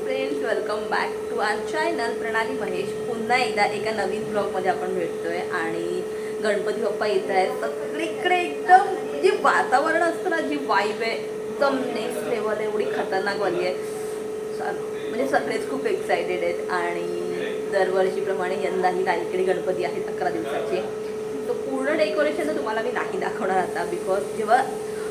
Friends, welcome back to our channel Pranali Mahesh. पुन्हा एकदा एका नवीन ब्लॉगमध्ये आपण भेटतोय आणि गणपती बाप्पा येत आहेत. सगळीकडे एकदम जे वातावरण असतं ना, जी वाईब आहे एकदम नेक्स्ट लेवल, एवढी खतरनाक वाली आहे. म्हणजे सगळेच खूप एक्सायटेड आहेत आणि दरवर्षीप्रमाणे यंदाही इकडे गणपती आहेत 11 दिवसाचे. तो पूर्ण डेकोरेशन तुम्हाला मी नाही दाखवणार आता, बिकॉज जेव्हा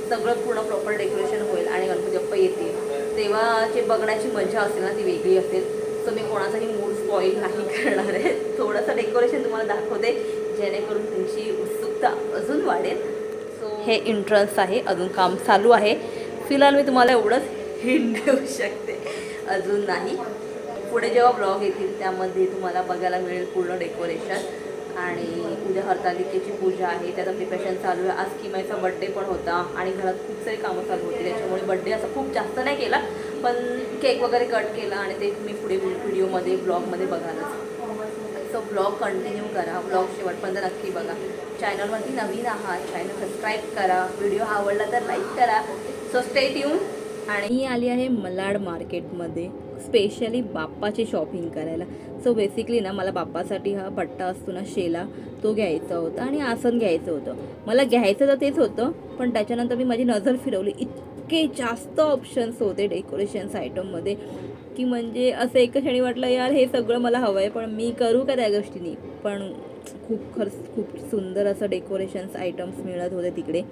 सगळं पूर्ण प्रॉपर डेकोरेशन होईल आणि गणपती बाप्पा येतील तेव्हा जे बघण्याची मजा असेल ना ती वेगळी असेल. सो मी कोणाचाही मूड स्पॉईल नाही करणार आहे. थोडंसं डेकोरेशन तुम्हाला दाखवते जेणेकरून तुमची उत्सुकता अजून वाढेल. सो हे एंट्रन्स आहे, अजून काम चालू आहे. फिलहाल मी तुम्हाला एवढंच हिंट देऊ शकते, अजून नाही. पुढे जेव्हा ब्लॉग येतील त्यामध्ये तुम्हाला बघायला मिळेल पूर्ण डेकोरेशन. आणि उद्या हरतालिकेची पूजा आहे, त्याचं प्रिपरेशन चालू आहे. आज किमाईचा बड्डे पण होता आणि घरात खूप सारी कामं चालू होती, त्याच्यामुळे बड्डे असं खूप जास्त नाही केला, पण केक वगैरे कट केला आणि ते तुम्ही पुढे व्हिडिओमध्ये ब्लॉगमध्ये बघालच. सो ब्लॉग कंटिन्यू करा, ब्लॉग शेवटपर्यंत नक्की बघा. चॅनलवरती नवीन आहात, चॅनल सबस्क्राईब करा, व्हिडिओ आवडला तर लाईक करा. So stay tune. आणि मी आली आहे मलाड मार्केटमध्ये स्पेशली बाप्पाची शॉपिंग करायला. सो बेसिकली ना मला बाप्पासाठी हा पट्टा असतो ना शेला, तो घ्यायचा होता आणि आसन घ्यायचं होतं. मला घ्यायचं तर तेच होतं, पण त्याच्यानंतर मी माझी नजर फिरवली. इतके जास्त ऑप्शन्स होते डेकोरेशन्स आयटममध्ये की म्हणजे असं एका क्षणी वाटलं यार हे सगळं मला हवं आहे, पण मी करू का त्या गोष्टींनी. पण खूप सुंदर असं डेकोरेशन्स आयटम्स मिळत होते तिकडे.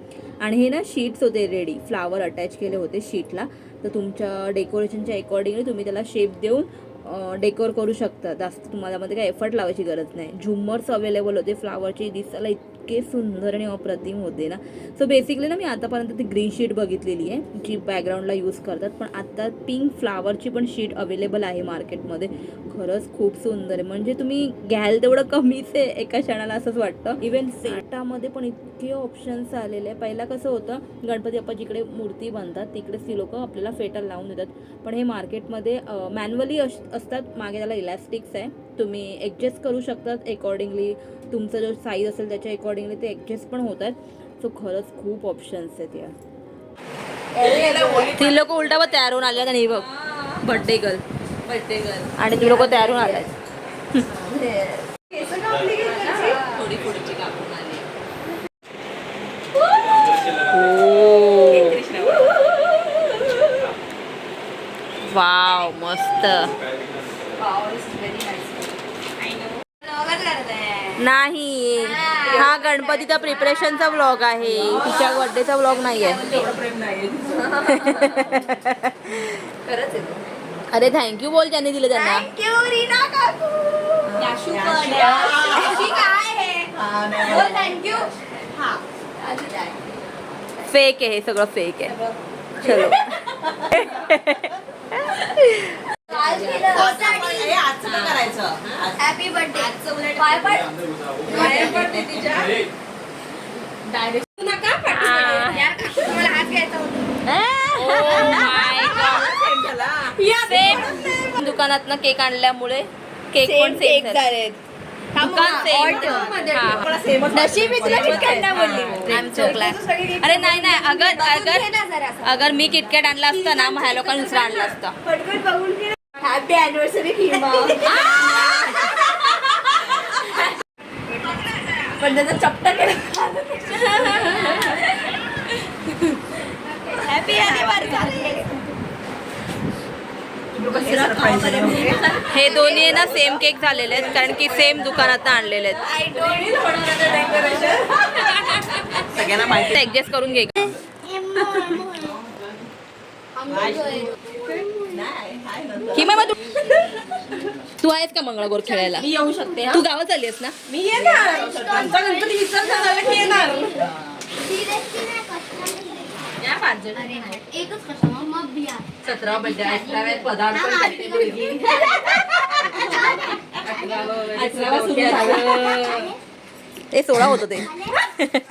आणि हे ना शीट्स होते रेडी, फ्लावर अटॅच केले होते शीटला. तर तुमच्या डेकोरेशनच्या अकॉर्डिंगली तुम्ही त्याला शेप देऊन डेकोर करू शकता. जास्त तुम्हाला मध्ये काही एफर्ट लावायची गरज नाही. झुम्मर्स अवेलेबल होते फ्लावरचे, दिसायला इतके सुंदर आणि अप्रतिम होते ना. सो बेसिकली ना मी आतापर्यंत ती ग्रीन शीट बघितलेली आहे जी बॅकग्राऊंडला यूज करतात, पण आता पिंक फ्लावरची पण शीट अवेलेबल आहे मार्केटमध्ये. खरंच खूप सुंदर आहे, म्हणजे तुम्ही घ्याल तेवढं कमीच आहे एका क्षणाला असंच वाटतं. इव्हन सेटामध्ये पण इतके ऑप्शन्स आलेले आहे. पहिला कसं होतं, गणपती बाप्पा जिकडे मूर्ती बांधतात तिकडेच ती लोक आपल्याला फेटा लावून देतात, पण हे मार्केटमध्ये मॅन्युअली असतात. मागे त्याला इलॅस्टिक्स आहे, तुम्ही ॲडजस्ट करू शकतात अकॉर्डिंगली. तुमचा जो साईज असेल त्याच्या अकॉर्डिंगली ते ॲडजस्ट पण होतात. सो खरंच खूप ऑप्शन्स आहेत यार. ती लोक उलटावर तयार होऊन आल्या नाही बघ, बड्डे गर्ल आणि ती लोक तयार होऊन आल्या. थोडी पुढची कापून आली. वाव मस्त. नाही, हा गणपतीचा प्रिपरेशनचा व्लॉग आहे, तिच्या बर्थडेचा व्लॉग नाही आहे. अरे थँक्यू बोल ज्यांनी दिलं त्यांना. फेक आहे हे सगळं, फेक आहे. चलो हॅपी बर्थडे. दुकानात ना केक आणल्यामुळे केक पण सेम झाले. अरे नाही अगर मी किटकॅट आणला असता ना, मग ह्या लोकांनी दुसरा आणला असता. हॅपी अॅनिव्हर्सरी पण त्याचा चपटा केला. Happy anniversary. हे दोन्ही ना सेम केक झालेले आहेत, कारण की सेम दुकानात आणलेले आहेत. सगळ्यांना माहिती, ऍडजस्ट करून घे. तू आहेस का मंगळागौर खेळायला? मी येऊ शकते. तू गावात आली आहेस ना? मी येणार. आमचा गणपती विसर्जन झालं की येणार. एकच कसा मग बिया 17 बड्डे 18 पदार्थ करते मुलगी. 16 होतं ते.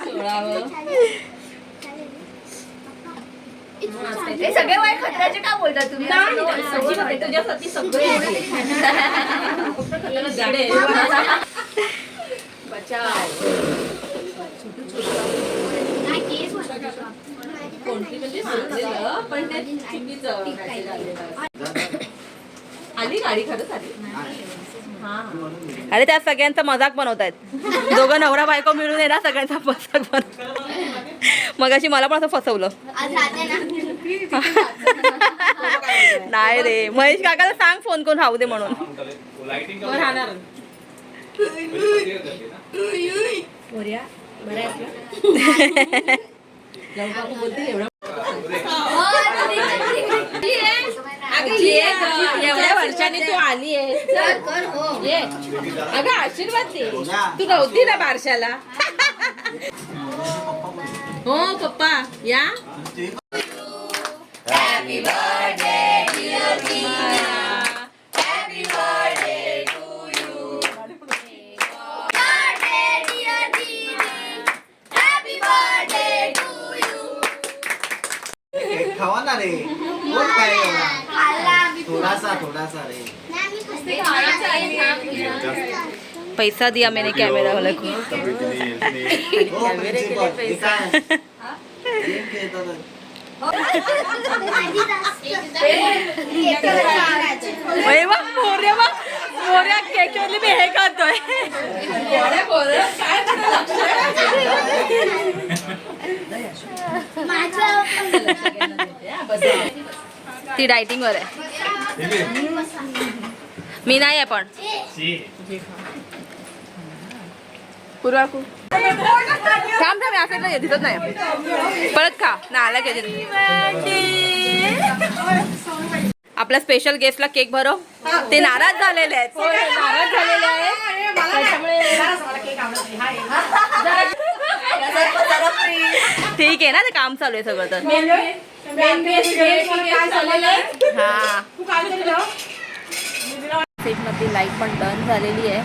16 हे सगळे वय खतऱ्याचे का बोलता तुम्ही? तुझ्यासाठी सगळे आली गाडी खरंच आली. अरे त्या सगळ्यांचा मजाक बनवतायत. दोघं नवरा बायको मिळून आहे ना सगळ्यांचा मजाक मग अशी मला पण असं फसवलं. नाही रे महेश काकाला सांग फोन करून राहू दे म्हणून. एवढ्या वर्षांनी तू आली आहे. अगं आशीर्वाद दे. तू नव्हती ना बारशाला. हो पप्पा या. खावा ना रे. कोण काय एवढा? थोडासा रे. पैसा दिया मैंने कैमरा वाले को. हो, प्रिन्सिपल. हे काय? गेम खेळतात. मोर्या केकवरली मी हे करतोय. ती डायटिंग वर आहे. मी नाही आहे पण पूर्वाकू थांब थांब या साईडला दिसत नाही. परत खा ना आला की आपल्या स्पेशल गेस्टला केक भरव. ते नाराज झालेले आहेत. ठीक आहे ना ते काम चालू आहे सगळं. तर हा सेट मध्ये लाईट पण डन झालेली आहे.